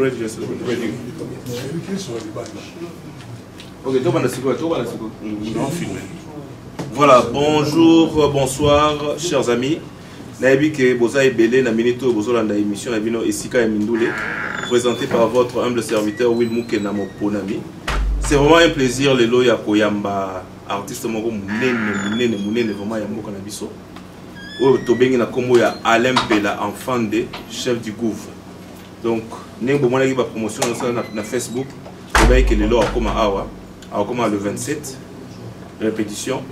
ready, just ready. Ok, voilà, bonjour, bonsoir, chers amis. Naibi ke boza ebele na minito bozolanda émission na bino Esika ya Mindule, présenté par votre humble serviteur Will Mouke na Moponami. C'est vraiment un plaisir lelo ya koyamba artiste moko munene vraiment ya mboka na biso. Oyo tobengi na kombo ya Alain Pela, enfant de chef du gouffre. Donc ndenge bomona ki ba promotion na Facebook, tobengi ke lelo akoma awa, akoma le 27 répétition,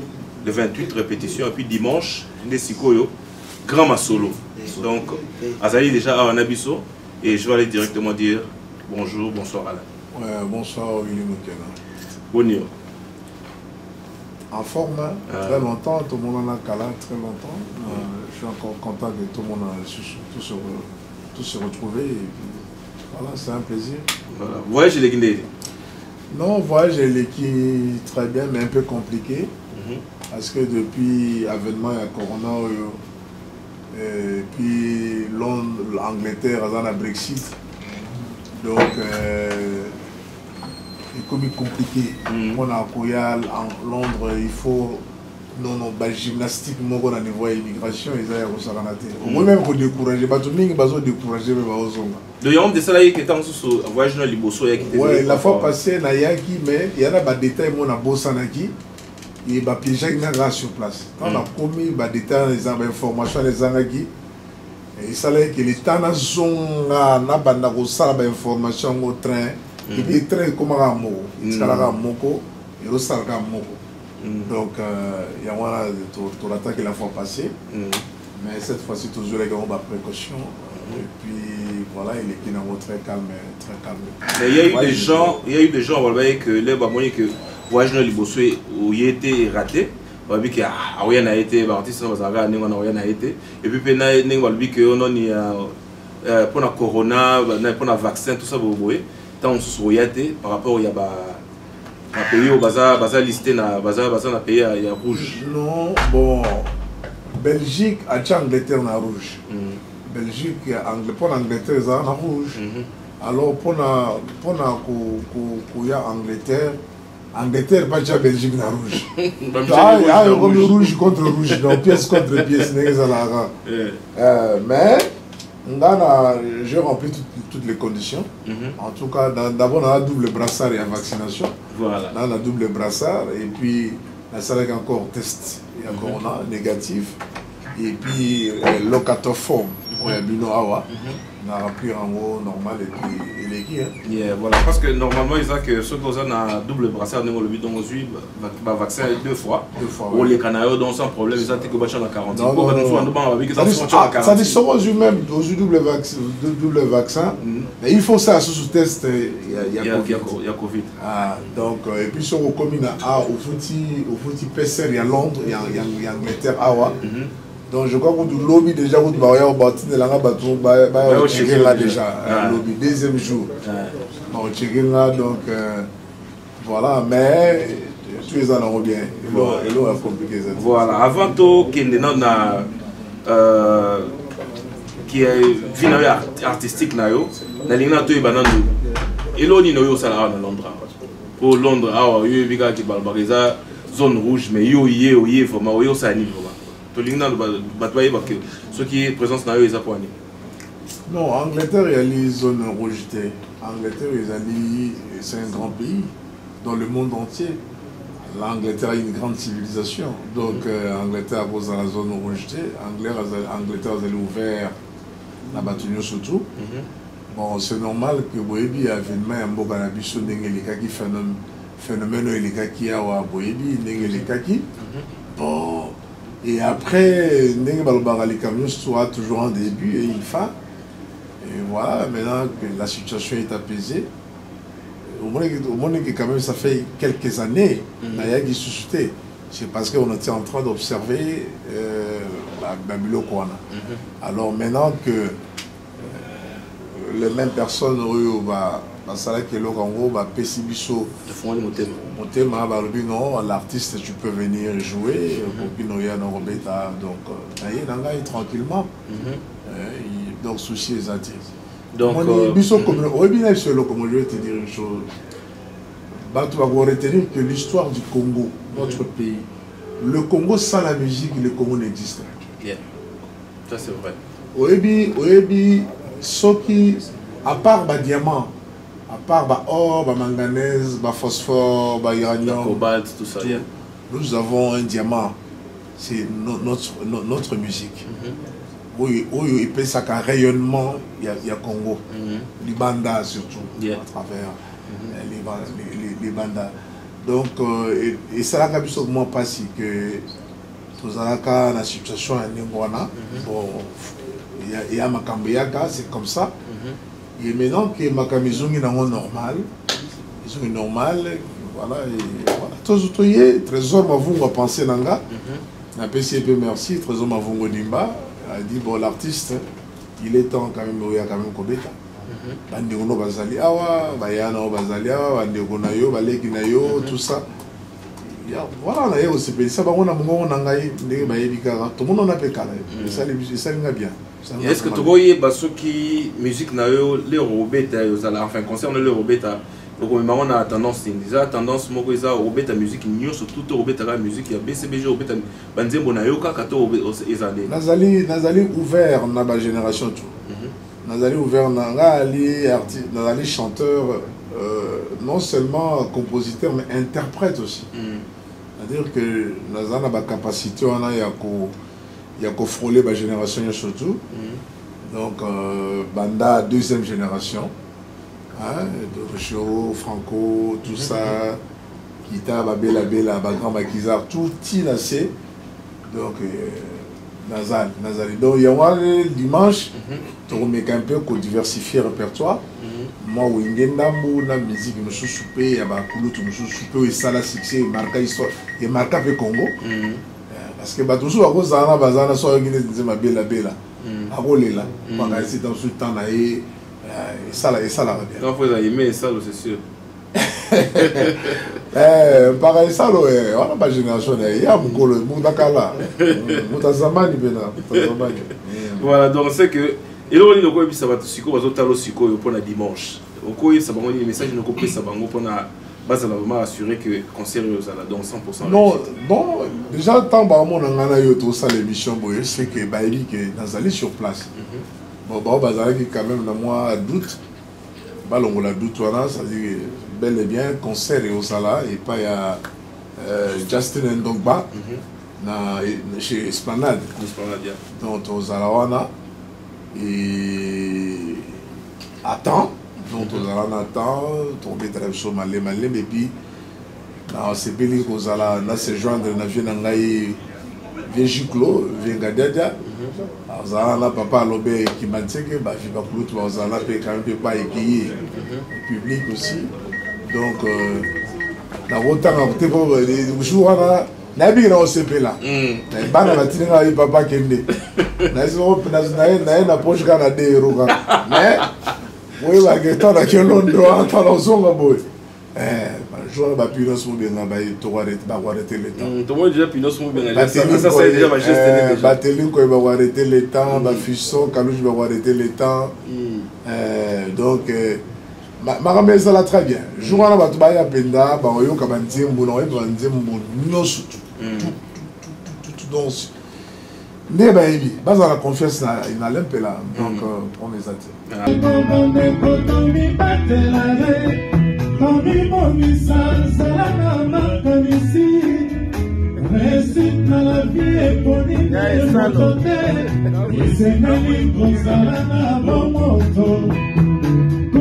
le 28 répétition et puis dimanche nde sikoyo grand masolo. Donc Azali déjà à Nabiso et je vais aller directement dire bonjour, bonsoir Alain. Ouais, bonsoir Willy Moukena. Bonjour. En forme, très longtemps, tout le monde en a calé très longtemps. Je suis encore content que tout le monde tous se retrouver. Et puis, voilà, c'est un plaisir. Voilà. Voyage les Guinéens. Non, voyage qui très bien, mais un peu compliqué. Parce que depuis l'avènement, il y a Corona, et puis Londres, l'Angleterre, il y a Brexit. Donc, c'est comme compliqué. On a en Londres, il faut gymnastique, on a niveau immigration, ils ont au même pour décourager, pas tout le monde va décourager, mais le nombre de salariés qui étaient en sous voyage dans les Bosso, ouais, la fois passée, il y a qui, mais il y a des détails, on a Bossanaki, et il y a piégé sur place. Quand on a commis des détails, les informations, les Anaki, il fallait que les temps sont là, on a des informations au train. Et puis le train comme un mot, il y a un mot, il y a un mot. Donc il y a tout l'attaque la fois passée, mais cette fois-ci toujours les gars ont des précautions. Et puis voilà, il est finalement très calme, très calme. Il y a eu des gens, on va dire que les babouins que voyage dans les Bosso où il était raté. On va dire que ah oui on a été artiste on va dire on a été et puis on a dit que on a pour la corona pour le vaccin tout ça vous voyez tant on par rapport il y a un pays au bazar listé na bazar na pays il y a rouge. Non bon Belgique a Angleterre na rouge. Belgique pour l'Angleterre ça na rouge. Alors pour il y a Angleterre pas déjà Belgique na rouge. Il y a un rouge contre rouge, donc pièce contre pièce mais j'ai rempli toutes les conditions. En tout cas, d'abord, on a un double brassard et la vaccination. Voilà. On a un double brassard et puis, la salle est encore test. Il y a corona négatif. Et puis, locatoforme. On a bu awa. On a rempli en haut normal et puis il est qui. Voilà, parce que normalement, ils disent que ceux qui ont un double brassard, nous le vaccin 2 fois. Ou les Canaries, donc sans problème, ils ont été que la quarantaine. Ça dit sur eux-mêmes, aux double vaccin, mais il faut ça sous test. Il y a Covid. Donc, et puis sur le commune au fouti PCR, il y a Londres, il y a Angleterre, Awa. Donc je crois que le lobby déjà, vous avez bâti de la checker là déjà, lobby, deuxième jour. On checker là, donc voilà, mais tous les ans on bien. Et l'eau a compliqué ça. Voilà, avant tout, qu'il y a qui est finalement artistique, na lina to ibanando. Et l'on y a ça à Londres. Pour Londres, il y a des balbariza zone rouge, mais il y a vraiment ça niveau. Ce qui est présent dans les Apouani. Non, en Angleterre, il y a les zones rejetées. En Angleterre, c'est un grand pays dans le monde entier. L'Angleterre a une grande civilisation. Donc, Angleterre pose dans la zone rejetée. Angleterre, elle est ouverte la bâtonnière surtout. Bon, c'est normal que Boébi a événement un beau cannabis qui phénomène qui a Boébi, Nengelikaki. Bon. Et après, les camions soit toujours en début et une fin. Et voilà, maintenant que la situation est apaisée, au moins que quand même ça fait quelques années, qui suscité. C'est parce qu'on était en train d'observer la Babylone. Alors maintenant que les mêmes personnes l'artiste tu peux venir jouer donc tranquillement donc souci les artistes Donc, comme je vais te dire une chose. Tu vas retenir que l'histoire du Congo, notre pays, le Congo sans la musique, le Congo n'existe pas. Yeah. Ça c'est vrai. Oebi, Soki, à part les diamants, à part or, manganèse, phosphore, uranium, cobalt, tout ça. Yeah. Nous avons un diamant, c'est notre musique. Oui, il peut ça qu'un rayonnement, il y a Congo, les bandas surtout, yeah. À travers les bandas. Donc, et ça n'a pas pas si que tous la situation à Ningwana, bon, il y a Makambiaka, c'est comme ça. Et maintenant que Makamizungi est normal, ils sont normal, voilà, et voilà. Tout est trésor mavungo va penser nanga. Un PCP merci, trésor mavungo dimba a dit bon l'artiste, il est temps quand même il y a quand même Kobeta. Bandeko bazali awa, bayana bazali awa, bandeko na yo, baleki na yo, tout ça. Voilà, on a aussi payé ça, on a mon nangai, ndenge bayebi kaka, tout le monde a payé kala. Ça les bien. Est-ce que tu vois ceux qui musique na yo les robeta enfin concerne le robeta donc on a tendance déjà tendance moko eza robeta musique nyo surtout robeta la musique ya BCBG robeta banzembo na yo kaka to ezale nazali ouvert na ba génération tout nazali ouvert na ngali artiste nazali chanteur non seulement compositeur mais interprète aussi c'est-à-dire que nazana ba capacité on a il y a frôler ma génération surtout. Donc, Banda, deuxième génération. Hein, de Rochero, Franco, tout ça. Kita, Babela, Bagram, Bakizar, tout Tinasé. Donc, Nazal. Donc, il y a moi, dimanche, tu remets un peu pour diversifier le répertoire. Moi, Wingendambo, la musique, je me suis soupé, il y a Bakoulout, je me suis soupé, et ça, la succès, il marque l'histoire, il marque le Congo. Parce que toujours à cause de ça, bazana soit une des ma bella à rouler là, pendant que c'est dans ce temps là et ça la bien. Quand vous avez aimé ça, c'est sûr. Pareil ça on a pas génération il y a beaucoup le Moudakala, Moutazamani Bena, voilà donc c'est que et là on dit que ça va tout siko, vas au siko pour la dimanche. Au quoi ça va on dit message nous couper ça va on pour na base vraiment assuré que concert à dans 100%. Non, bon, déjà tant que mon angana yo tout ça l'émission boy, c'est que baili que dans aller sur place. Bon bazala qui quand même dans moi doute. Balongo la doute voilà, ça dit bel et bien concert et au sala et pas ya Justin Ndongba na chez Esplanade. Donc aux Alawana et attends. Donc, on a tombé très chaud, malé, et puis, c'est bien qu'on a se joindre, on a vu un Végiclo, Vengadiadia, on a papa Lobé qui m'a dit que, bah, je vais pas on a quand même pas équillé, le public aussi. Donc, la route a été pour les jours, on a bien au CP là. On a tiré avec papa Kende. On a une approche canadienne, mais. Oui, la guitare là qui est long droit, t'as la zone là boy. Je vais pinos mon bien là-bas, tu vas arrêter le temps. Tu vois déjà pinos mon bien là. Ça c'est déjà ma geste. Batelin quoi, il va arrêter le temps. Bafusson, Kalouj va arrêter le temps. Donc, ma ramène ça là très bien. Je vois là, tu vas y aller penda, bah on y a comme un diembo, on y a un diembo, non surtout. Tout donc. Ne baby, base à la confiance il n'a l'air là, donc on les attire. Bandeko tomi batelale tomi momisa salama bakalisi réussite na la vie eponine moto te esengeli kozala na bomoto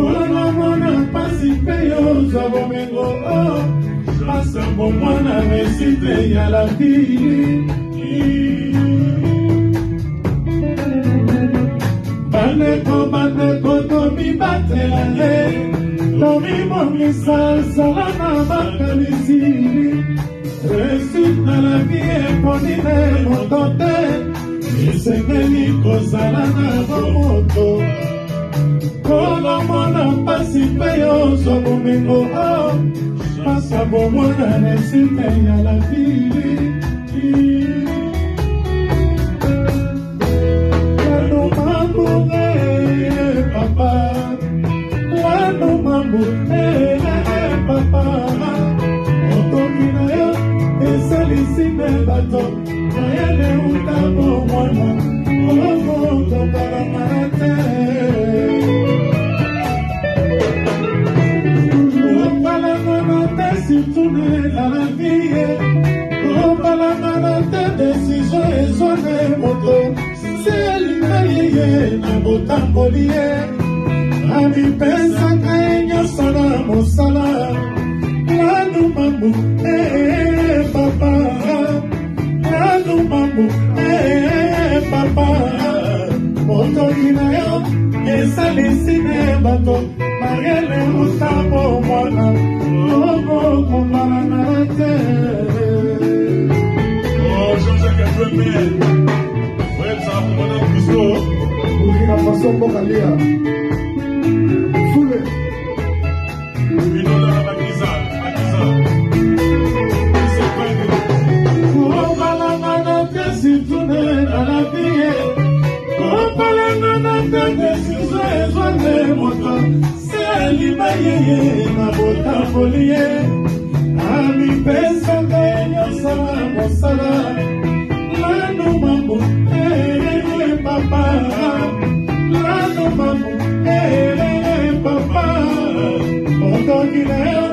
kolomona mpasi mpe yozwa bomengo pasa bomona resite ya la vie papa sine bato moyele utabo mwana oko kopalamana te kopalamana te situne na la vie kopalamana te desizio ezone moto selinayeye na botamboli ye amipesaka enyonso na mosala lanu mambu papa lanu mambu papa motoki na yo esalisi ne bato mariele utabo mwana okokomana te Jean-Jacques Adouemé website mwana Kristo ukina faso bokalia fule binola na bakiza kopalangana te situne na la vie kopalangana te desizo ezwane moto se alima yeye na botamboli ye amipesaka enyosala mosala lanu mambu papa lanu mambu papa otoki na yo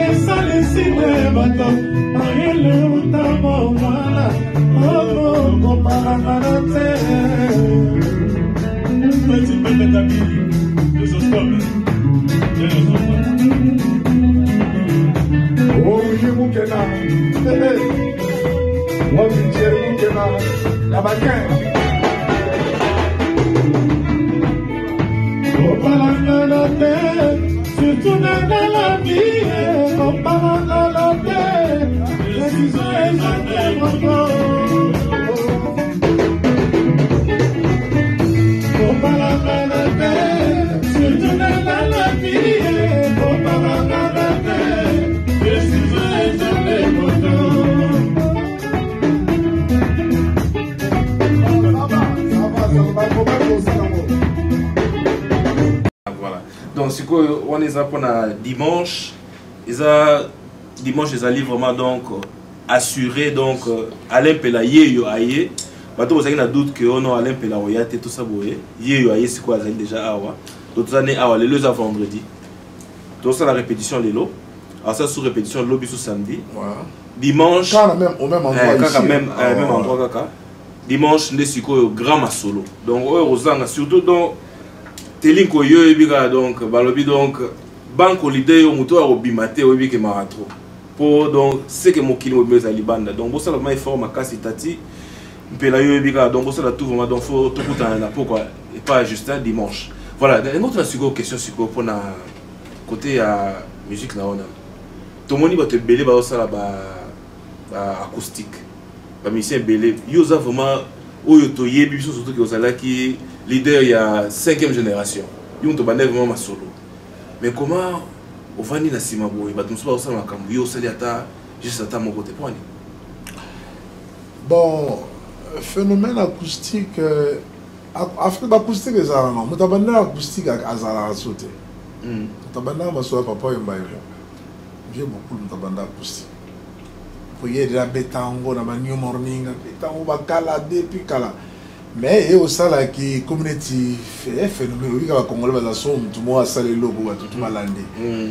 esalisi ne bato mayele utamo mwana okokopalangana te petit bébé d'amili les autres Oye mukena, wami jere mukena, nabaken. Kopalangana te, surtout na la vie. Kopalangana te, desizio ezone moto. Kopalangana te, surtout na la vie. Kopalangana te. Voilà. Donc, si on est pour dimanche, dimanche, ils allaient vraiment donc assurer donc Alain Pelaye yo aye. Bato vous avez un doute que on a Alain Pelaye tout ça boye. Yo aye c'est quoi déjà awa. D'autres années awa les deux à vendredi. Donc ça la répétition les lots. Alors ça sous répétition lobby sous samedi. Voilà. Dimanche. Quand même au même endroit ici. Même endroit kaka. Dimanche ndé siko grand masolo. Donc Rosanga surtout donc telinko yo ebika donc balobi donc banque holiday yo muto arobimate obi ke maratro. Pour donc c'est que mokili mo beza libanda. Donc bossa la mai forme makasi tati. Mpela yo ebika donc bossa la tout vraiment donc faut tout kuta na pourquoi et pas juste dimanche. Voilà, une autre question siko pour na côté à musique na ona. Tout le monde va te belé ba osala ba acoustique. Ba musicien belé. Yoza vraiment oyo to yebi biso surtout que osala qui leader il y a 5e génération. Yo to bande vraiment ma solo. Mais comment au vani na sima boy ba tumso ba osala makambo yo osali ata juste ata mon côté point. Bon, phénomène acoustique Afrique acoustique ezala non. Mutabanda acoustique azala sauté. Mutabanda maso papa yembayo. J'ai beaucoup de tabanda acoustique. Pour y aller à Betango, dans New Morning, Betango, Bakala, depuis Kala. Mais il y a aussi là qui community fait phénomène. Oui, quand on va son, tout le monde a salé l'eau pour tout le monde l'année.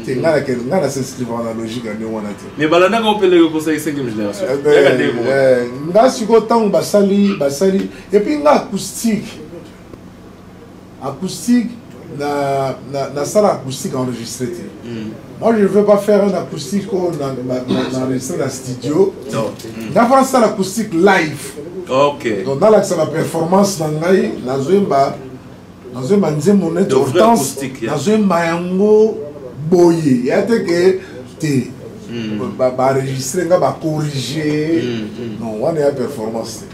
C'est là que on a s'inscrire dans la logique à nous on a. Mais balanda qu'on peut le conseiller 5e génération. Là, si on tente basali. Et puis là acoustique, na salle acoustique enregistrée. Moi, je ne veux pas faire un acoustique qu'on a enregistré dans le studio. On a fait une salle acoustique live. Ok. Donc, dans la performance, dans un nzemone d'hortense, dans un mayango boye. Il y a que tu enregistrer, corriger. Non, on est à performance.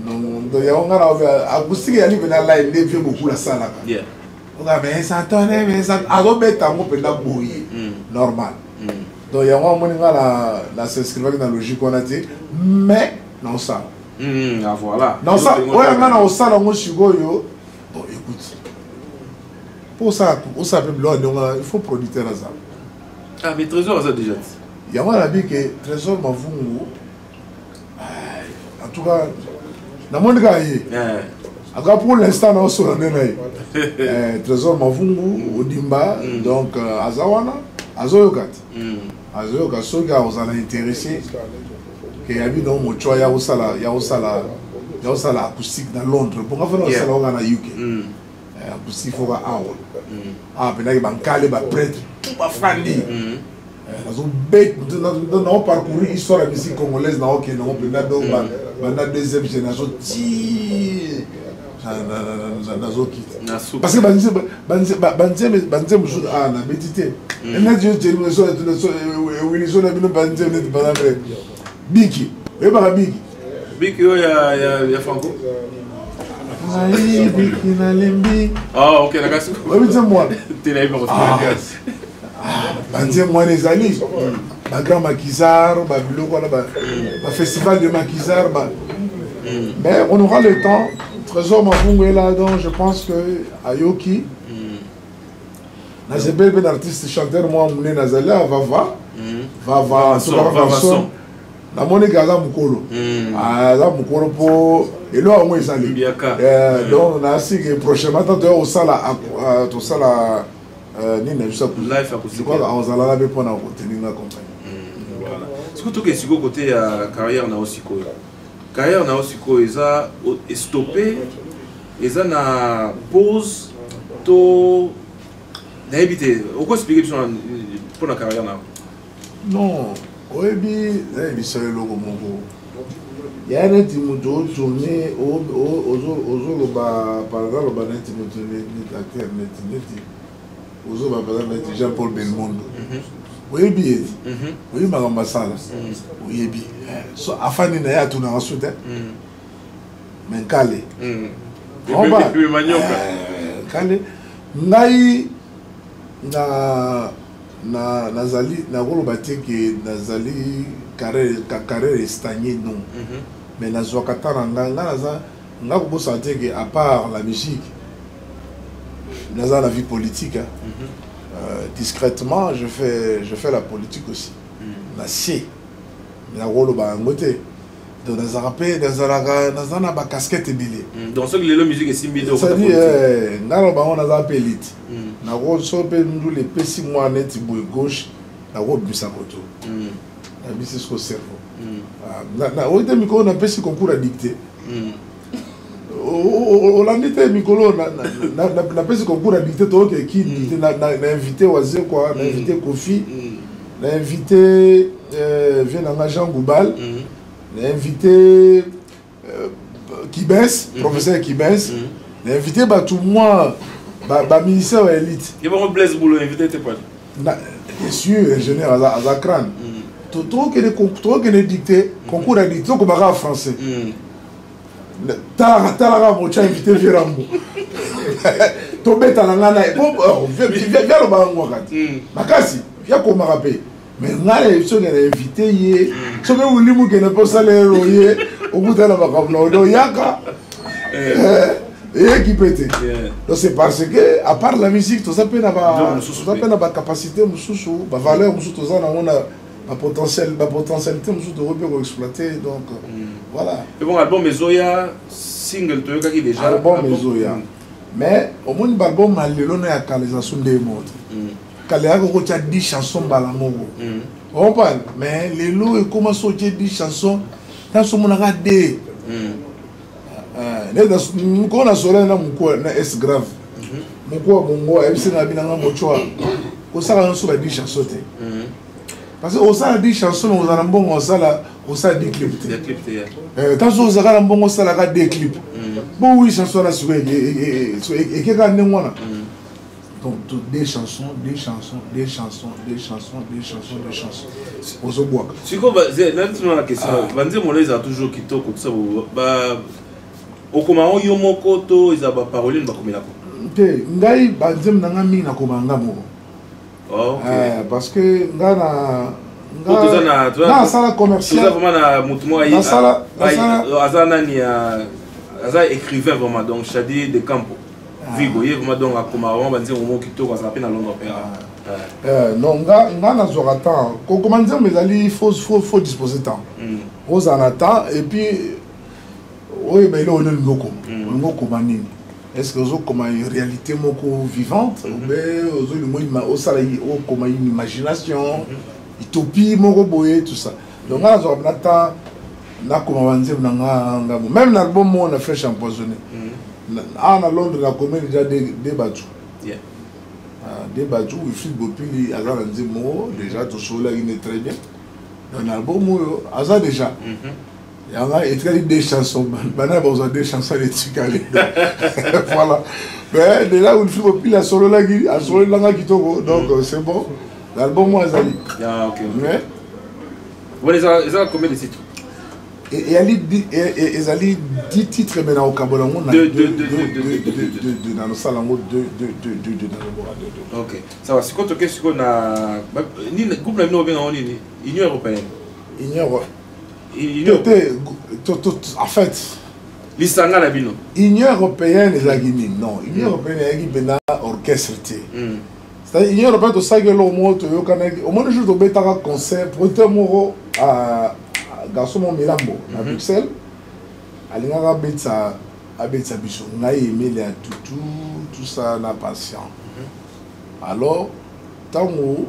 Donc, il y a un acoustique qui est live, il y a beaucoup la salle. Mais ça tourne, mais ça a normal. Donc il y a un s'inscrire dans la logique qu'on a dit, mais non ça. Voilà. Non ça, ouais, maintenant au salon, moi je suis bon. Bon, écoute, pour ça, il faut producteur à ça. Ah, mais Trésor, ça déjà. Il y a un ami qui est Trésor Mavungu, tout cas na monde gaye aka pour l'instant na so na trésor mavungu odimba donc azawana azoyokat azoyoka soka ozala intéressé que yabi no mo choya usala acoustique dans Londres pour faire ça on a UK acoustique faut awa pena bankale ba prêtre ba fandi nazo bet dans parcourir histoire de musique congolaise na OK non pena do banda deuxième génération ti nazo quitte parce que banze musu na betité na Dieu Dieu so Wilson na bino banze net banamre biki e ba biki biki ya Franco biki na lembi ok la casse oui c'est moi tena iba banze moi les amis ba grand maquisard ba biloko ba festival de maquisard mais on aura le temps. Trésor Mavungu est là, donc je pense que Ayoki, j'ai un artiste chanteur, moi, mon Nazalé, Vava, na mon Gaza Mukolo. Gaza Mukolo pour. Et là, on est allé. Donc, on a assis que prochainement, au sala, tout ça là, Nina, je sais pas. Je crois qu'on va aller pour nous tenir la compagnie. Voilà. Est-ce que tu as côté carrière, on a aussi quoi? Carrière na osiko eza stoppé eza na pause to na habité au quoi expliquer pour la carrière na non oebi seul logo mongo ya neti muto tourner ozo ba par exemple ba neti muto ni acteur neti ozo ba par exemple Jean-Paul Belmondo oyebi oyebi makambo asala oyebi so afani na ye atuna ensuite mais nkale nkale ngai nazali nakoloba te ke nazali carrière estagné non mais nazwaka ta na ngai nga kobosa te ke à part la musique naza la vie politique discrètement, je fais la politique aussi. La C. La rôle ba ngote. Donc dans un casquette et billet. Donc ce que la musique est simbi de. Ça dit ngalo ba on a appelé élite. Na rôle so pe nous les petits mois net gauche, la rôle busa koto. La bisi ce cerveau. Na oite mikolo na pesi concours à dicter. Olandite mikolo na pesi concours à dicter to qui na invité Oazé quoi, na invité Kofi, na invité vient Jean Goubal, na invité Kibes, professeur Kibes, na invité ba tout moi ba ministère élite. Il va me Blaise Boulot invité t'es pas. Bien sûr, ingénieur Azakran. Trop que les dicter concours à dicter comme en français. T'as mocha invité Vérambo. Tombé à la nana. Viens le baron wakati. Makasi, viens qu'on m'a rappelé. Mais là, il faut invité hier. Ce que vous voulez que ne pas salaire au bout de la vacance. Yaka. Et qui pète. Donc c'est parce que, à part la musique, tout ça peut avoir capacité, valeur, on a la potentialité de exploiter, donc voilà. Et bon, album Mezoya, single, tu as déjà album Mezoya. Mais au moins l'album Malélon est à canalisation des modes. Kaléago a 10 chansons balamogo. On parle, mais les lots et comment sortir 10 chansons dans ce monde à des. Nous a solé na mukwa na es grave. Mukwa bongo ebisi na binanga mochoa. Ko sala nso ba 10 chansons. Parce que au sein de 10 chansons, on a un bon au sein de 10 clips. Tant que vous avez un bon au sein de 10 clips. Bon, oui, chansons là, et quelqu'un n'est pas. Donc, des chansons. On se boit. Si vous avez la question, Vanzi a toujours quitté comme ça. Au comment on yomokoto, ils ont parlé de Bakomina. Ngai, Banzem Nangami Nakomanga. Parce que na sala commercial na écrivain vraiment donc Chadi de Campo Vigo vraiment donc à Komaron banzi au mot qui to ça appelle à Londres non nga na zora temps comment dire mais ali faut disposer temps aux en attend et puis Oui, mais là, on est le est-ce que vous avez une réalité vivante ou bien vous avez une imagination, utopie, tout ça. Donc, là, même l'album, on a flèche empoisonnée. À Londres, on a commis déjà des bateaux. Des bateaux, il faut que déjà, tout ça, il est très bien. Dans l'album, on a déjà. Il y a écrit des chansons. Maintenant, on a des chansons de Tchikali. Voilà. Mais déjà, il faut que la solo là, donc c'est bon. L'album, moi, ça dit. Ah, ok. Mais vous avez combien de titres? Et il y a 10 titres maintenant au Cameroun. Dans le salon, deux. Ok. Ça va. C'est quoi ce qu'on a. Le groupe là, nous avons Union européenne. En fait, l'Union européenne est la Guinée. Non, l'Union européenne est un orchestre. C'est-à-dire l'Union européenne, c'est ça que l'on monte au moins le jour où on a un concert, pour à Garçon Milambo, à Bruxelles, à l'Inga Abetsa Bichon, on a aimé tout ça, on a patient. Alors, tant qu'on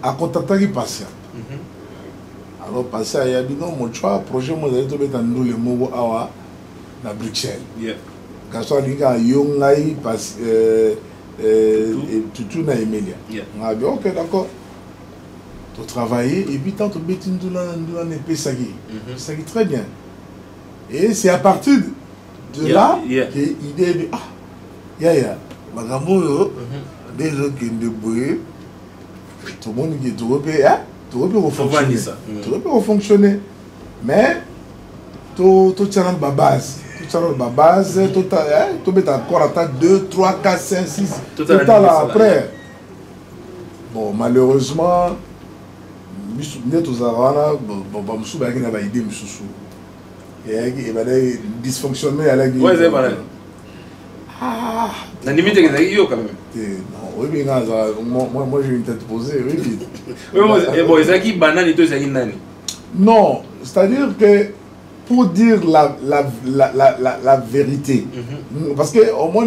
a contacté patient. Alors, patient, il a dit non, mon choix, projet, moi, je vais mettre le mot à Bruxelles. Garçon Linga, Yongai, tout n'a aimé. On a dit ok, d'accord. Tu travailles et puis tant que tu as un épée, ça qui très bien. Et c'est à partir de là que l'idée de Magambo, des gens qui ont débrouillé, tout le monde qui peut fonctionner. Mais tu tiens la base. Tu mets encore à 2, 3, 4, 5, 6. Tout là après. Bon, malheureusement, dysfonctionner à la gueule. Ouais, c'est vrai. Ah, la limite est quand même. Non, oui, moi j'ai une tête posée, oui. Et bon, c'est qui banane et tout, c'est qui nani? Non, c'est-à-dire que pour dire la vérité, parce que au moins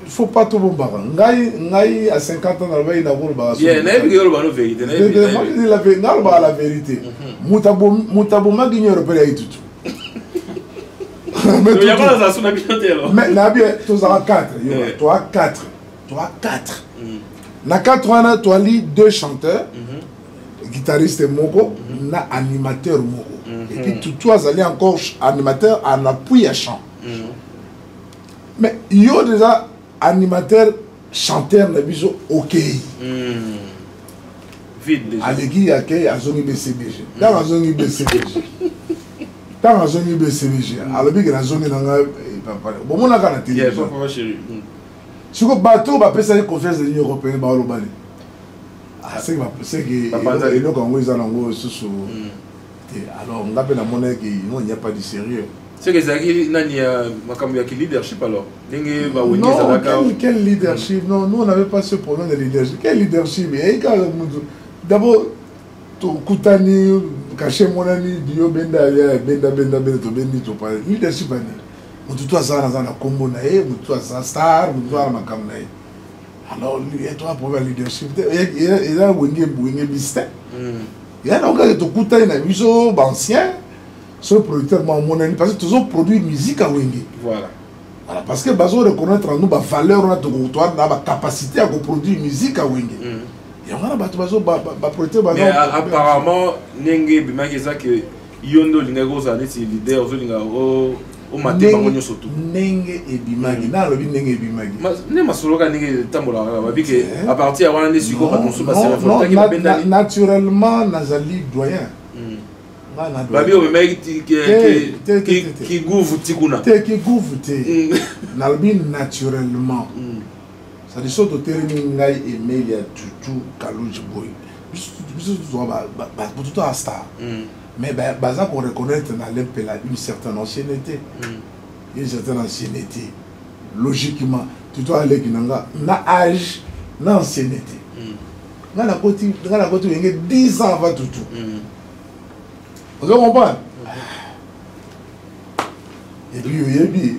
il ne faut pas tout bon baran. Ngai à 50 ans, il n'a pas la vérité. Moi je dis la vérité, la vérité. Moutabo Magini européen tout. Mais il y a pas ça sur la bibliothèque. Mais tu as 4. Tu as 4. Tu as 4. Na 4 tu as 2 chanteurs, guitariste Moko, na animateur Moko. Et puis tu as allé encore animateur en appui à chant. Mais il y a déjà animateur, chanteur, la vision ok. Vite déjà. Alegi il y a que zone BCBG. Dans la zone BCBG. Dans la zone BCBG. Alors bien que la zone n'a pas bon on a quand la télévision. Si vous bateau va passer une conférence de l'Union européenne ba lo bali. Ah c'est que le Congo ils ont sous alors on appelle la monnaie qui non il n'y a pas de sérieux. C'est que Zaki nani makambo ya leadership alors. Non, quel leadership? Non, nous on n'avait pas ce problème de leadership. Quel leadership? D'abord, Koutani, Kaché Monani, Dio Benda, Benda, to Bendi, to parler. Leadership, on tout ça dans la combo, on tout ça star, on tout ça makambo. Alors, il y a trois problèmes de leadership. Il y a Wenge Biste. Il y a un gars qui Koutani, il y a ancien. Ce producteur parce que toujours produit musique à Wenge. Voilà. Parce que nous reconnaître en nous la valeur, la capacité à produire musique à Wenge. Mais apparemment, Nenge Bimageza que Yondo Lingago Zanetti leader Zolinga au matin Bangonyo surtout. Nenge et Bimagi, na lobi Nenge et Bimagi. Ne masoloka Nenge tambola babike à partir avant les suko ba konsu ba naturellement nazali doyen. Babi o mec qui gouvre tikuna. Qui gouvre te. Nalbi naturellement. Ça dit surtout Ngai et Melia Tutu Kalouj Boy. Tout à star. Mais baza qu'on reconnaître dans l'impéla une certaine ancienneté. Une certaine ancienneté. Logiquement, tu dois aller na âge, na ancienneté. Dans la côté, il y a 10 ans avant tout. Vous comprenez? Et puis,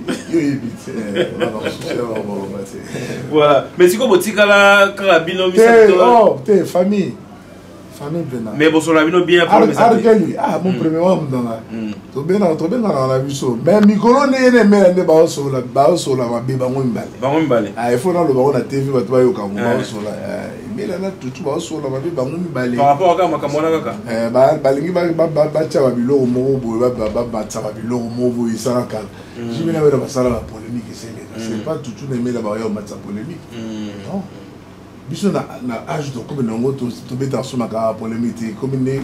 voilà. Mais si vous avez la carabine, famille. Mais vous avez bien pour les amis. Ah, mon premier homme dans la. Tu bien dans la vie. Mais Mikolo n'est pas là, Baoso, la Bibamoumbale. Ah, il faut dans le baron à TV, tu vas au Cameroun. Mais là, tout Baoso, la Bibamoumbale. Par rapport à Makamona, Balingi Bacha Babilo, Mobo, Bacha Babilo, Mobo, Isaraka. Je vais la passer la polémique. C'est pas tout aimé la barrière au match polémique. Non. Biso na âge de comme nango to beta soma ka polémique comme ni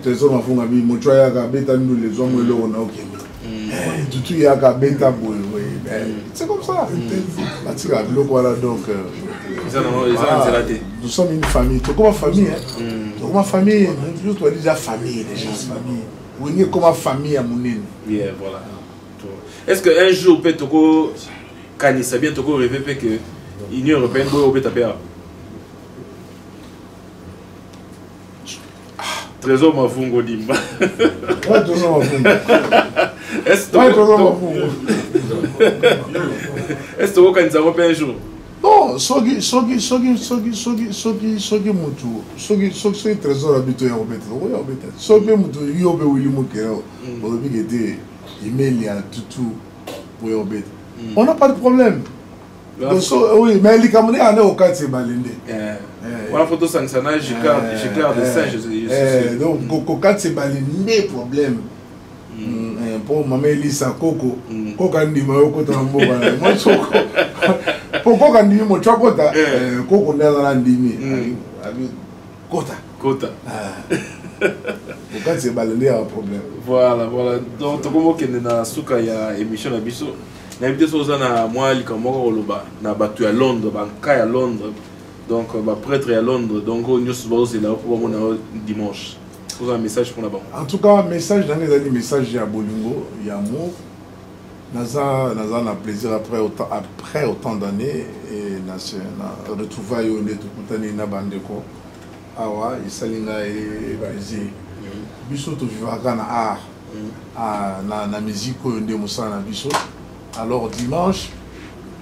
trésor mafunga bi mocho ya ka beta nous les hommes le on a OK. Tout ya ka beta boy c'est comme ça. Batika bilo voilà donc nous sommes une famille, to comme famille hein. To comme famille, nous toi déjà famille déjà famille. On est comme famille à Mounine. Yeah, voilà. Est-ce que un jour peut toko kanisa bien toko rêver que l'Union européenne doit au Betapéa? Trésor Mafungo Dimba. Trésor Mafungo. Est-ce que vous avez un jour? Non, sogi trésor habitué au Betapéa. Sogi mutu yobe William Kero. On dit que était email à tout pour au Betapéa. On n'a pas de problème. Oui, mais les Camerounais en ont au cas de Balinde. Voilà, photo sanctionnage, j'éclaire de singe. Donc, au cas de Balinde, problème. Pour maman Elisa Coco, Coco Andi Mayoko Tambo. Pour Coco Andi Mochakota, Coco Nélandini. Kota. Au cas de Balinde, a un problème. Voilà. Donc, comment qu'il y a souka ya émission à Bisso. N'habitez pas à moi, na battu à Londres, bancaille à Londres, donc prêtre à Londres, donc nous sommes là pour dimanche. Vous avez un message pour là-bas? En tout cas, message dans les messages à Bolingo, il y a amour. Naza a plaisir après autant d'années et na retrouvaille au net tout année na bandeko. Awa, isalinga et plaisir. Biso to vivaka na art, na musique ko ndé musa na biso. Alors dimanche,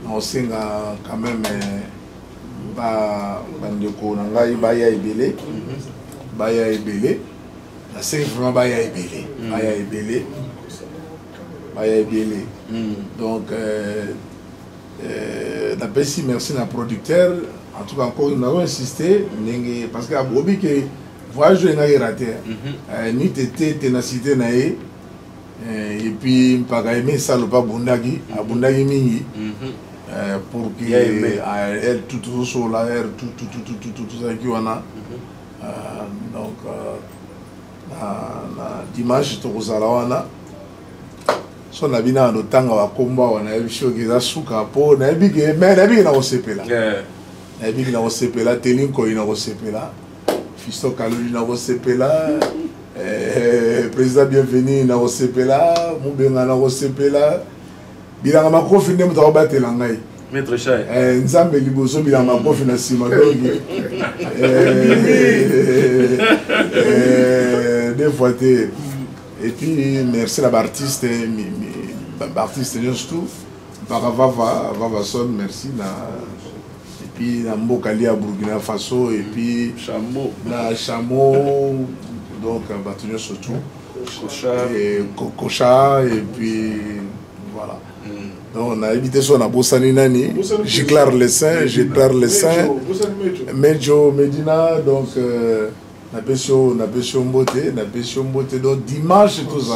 on sait quand même bandeko nangai baya ebele, la c'est vraiment baya ebele. Donc d'après si merci à producteur, en tout cas encore nous avons insisté parce que abobi que voyage n'a raté, ni ténacité naé. Et puis, je n'ai aimé ça, le pas Bundagi, à Bundagi Mingi, pour qu'elle tout sur la air, tout ça qui en a. Donc, dimanche, je suis à so na bina no tanga wa komba wana ebisho kiza suka po na ebike me na ebike na osepela na ebike na osepela telinko ina osepela fisto kaloli na osepela président bienvenu na osepela mubenga na osepela bilanga makofi ndem to batela ngai maître Chai nzambe liboso bilanga makofi na sima dongi des fois et puis merci à l'artiste tout Vava son merci et puis na Mbokali à Burkina Faso et puis na Chamo donc Bâtonnier surtout Kocha et puis voilà donc on a évité ça on a Bossani Nani j'éclaire les seins Medjo Medina donc na pesho mbote donc dimanche tous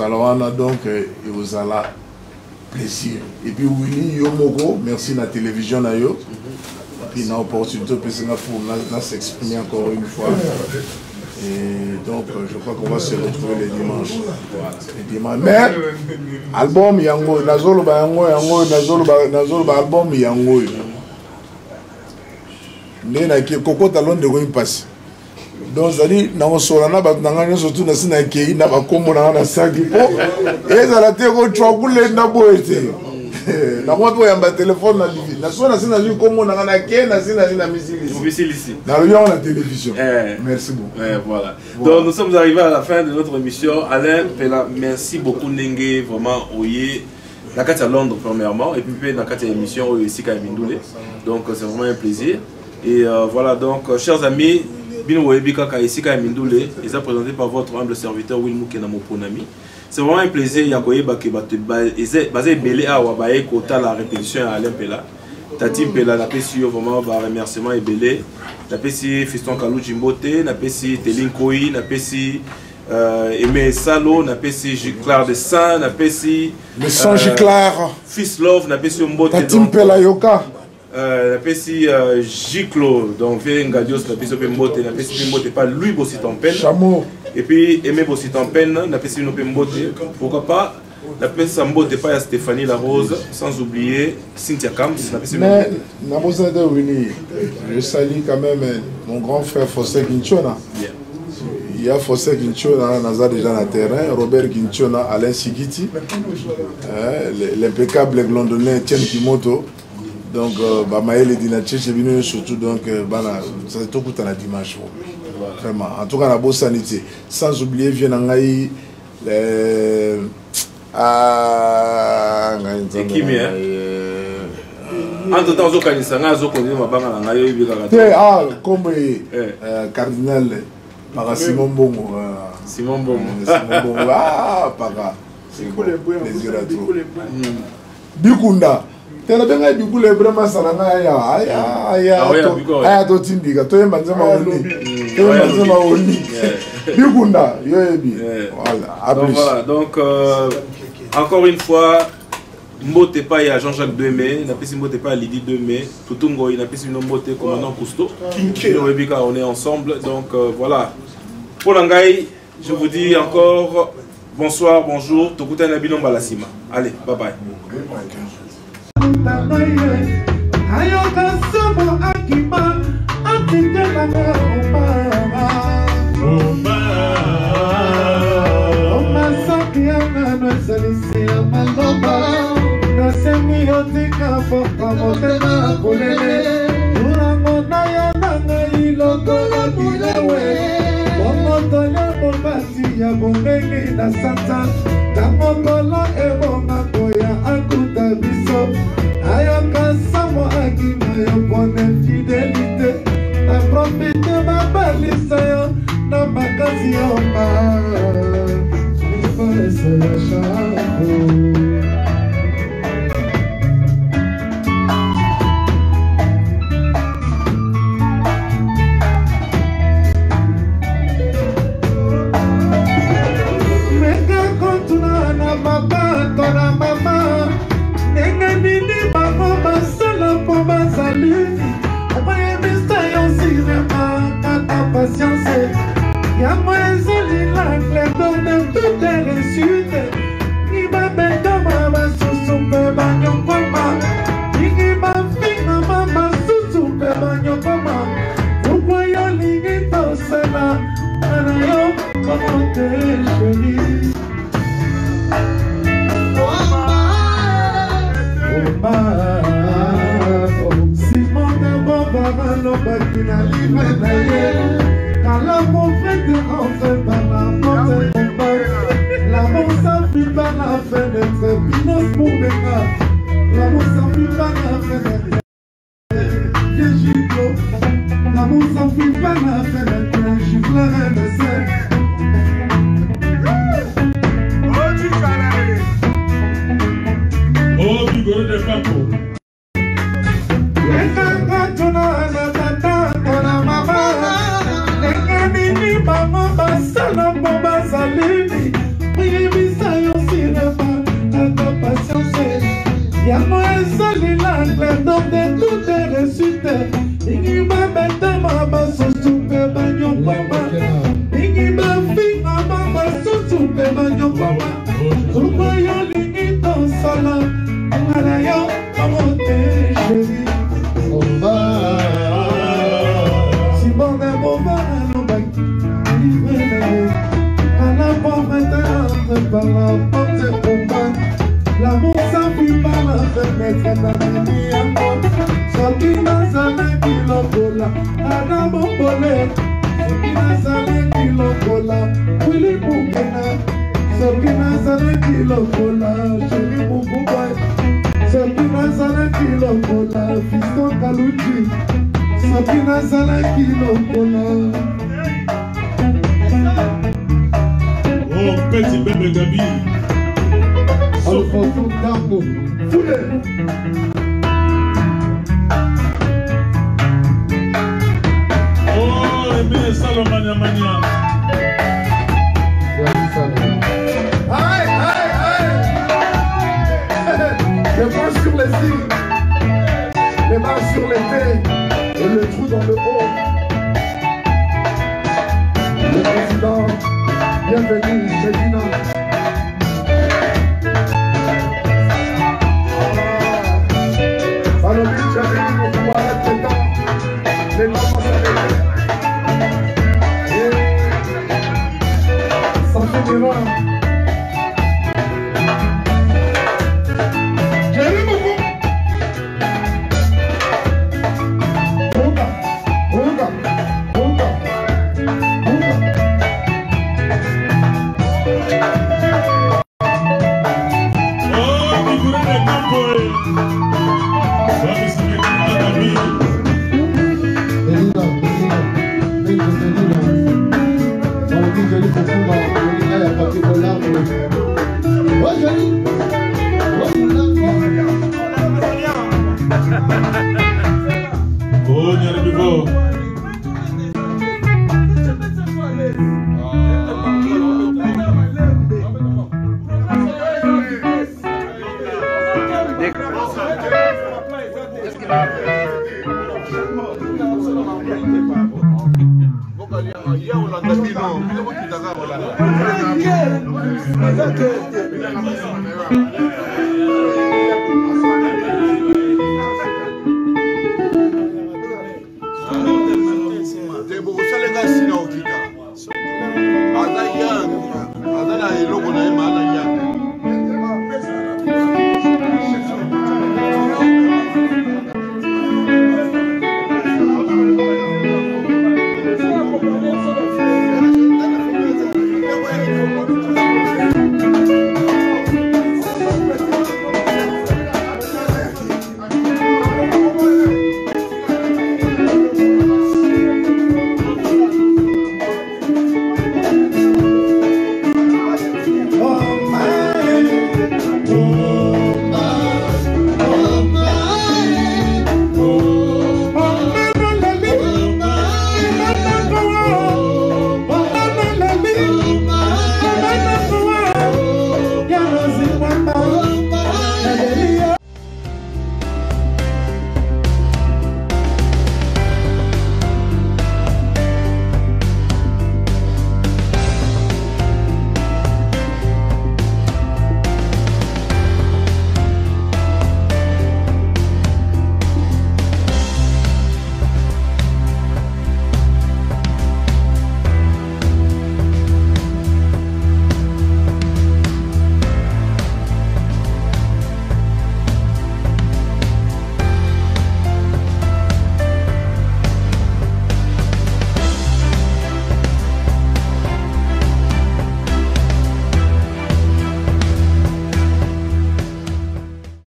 allons donc et vous allez plaisir et puis Willy Yomoko merci la télévision na yo et puis na opportunité pour s'exprimer encore une fois et donc je crois qu'on va se retrouver les dimanches mais album yango nazolo ba album yango nena ki koko talon de goin passe donc zali na osola na ba nanga surtout na sina ki na ba kombo na saki po ezala te ko chwa kulenda boete Na moi pour yamba téléphone na livi. Na soit na sina ju comme na na ken na sina na misili. Na lion la télévision. Merci beaucoup. Voilà. Donc nous sommes arrivés à la fin de notre émission. Alain Pela, merci beaucoup Nengue vraiment oye. La carte à Londres premièrement et puis la carte à l'émission aussi quand Mindoulé. Donc c'est vraiment un plaisir. Et voilà donc chers amis, Bino Webika Kaisika Mindoulé, ils ont présenté par votre humble serviteur Will Mukena Moponami. C'est vraiment un plaisir Yakoye Bakebate basé belé à Wabaye Kota la répétition à Alain Pela. Tati Pela n'a pas su vraiment un remerciement et belé. N'a pas su Fiston Kalou Jimbote, n'a pas su Telinkoï, n'a pas su Aimé Salo, n'a pas su Giclar de Saint, n'a pas su le sang Giclar. Fils Love, n'a pas su Mbote. Tati Pela Yoka. La PSI Giclo, donc Ngadios, la PSI Mbote, la PSI Mbote, pas lui Bossitampen. Chameau. Et puis Aimé Bossitampen, la PSI Mbote. Pourquoi pas la PSI Mbote, pas à Stéphanie Larose, sans oublier Cynthia Kams, la PSI Mbote. Mais, je salue quand même mon grand frère Fossé Guinchona. Il y a Fossé Guinchona, Naza déjà dans le terrain, Robert Guinchona, Alain Sigiti, l'impeccable Glondonais Etienne Kimoto. Donc, Maël et Dinaché, j'ai venu surtout, donc, c'est tout le temps dimanche. Vraiment, en tout cas, la bonne sanité. Sans oublier, Vienangaï, entre-temps, comme cardinal, par Simon Bongo. Simon Bongo. Bikunda. Tena benga bikule vraiment salanga ya to tindika to yembanzema oni bikunda yoyebi voilà donc encore une fois Mbote pas à Jean-Jacques Demé, n'a pas si Mbote pas à Lydie Demé, Tutungo il n'a pas si Mbote commandant Cousteau. On est ensemble donc voilà. Pour l'angai, je vous dis encore bonsoir, bonjour, Tokuta Nabino Balasima. Allez, bye bye. Ayoka somo akima atitela Oma sakiana no salisia maloba Nasemi yotika foka motena kulele Durango naya nanga iloko na bilewe Momoto ya bombasi ya bongenge na santa Kamokolo ebonga koya akuta biso Ayoka samo akima yo pone fidelite Na profite babalisa yo na makasi yo Nifase ya shapo Y'a moins l'anglais donne toutes les réussites. Ni ma bête ma sous pe bagno koma. Ni ma fille ma sous pe bagno koma. Pourquoi y'a ligne dans cela? Anayo comment t'es chérie? Simon de Bobara no bakina libre d'ailleurs. La pauvreté en fait par la porte de combat. L'amour s'appuie par la fenêtre. Pinos pour mes gars. L'amour s'appuie par la fenêtre. Viens giclo. L'amour s'appuie par la fenêtre. Giflerai le sel. Oh, Bigoro de Papo. Y'a moins seul l'anglais donc de toutes les réussites. Il m'a bête ma sous soupe bagnon papa. Il m'a fille ma sous soupe bagnon papa. Pourquoi y'a ligne dans sala? Malayo comment t'es chérie? Si bon est bon va bac. À la pauvreté entre par la porte de combat. L'amour s'appuie par la permettre na mini yango soki nazalaki lokola ana mopole soki nazalaki lokola wili bukena soki nazalaki lokola sheri mukuba soki nazalaki lokola Fiston Kaluchi soki nazalaki lokola oh petit bébé Gabi Alfonso Campo Foulé oh Aimé Salomania Mania aïe aïe aïe les mains sur les cils les mains sur les pieds et le trou dans le haut le président bienvenue Medina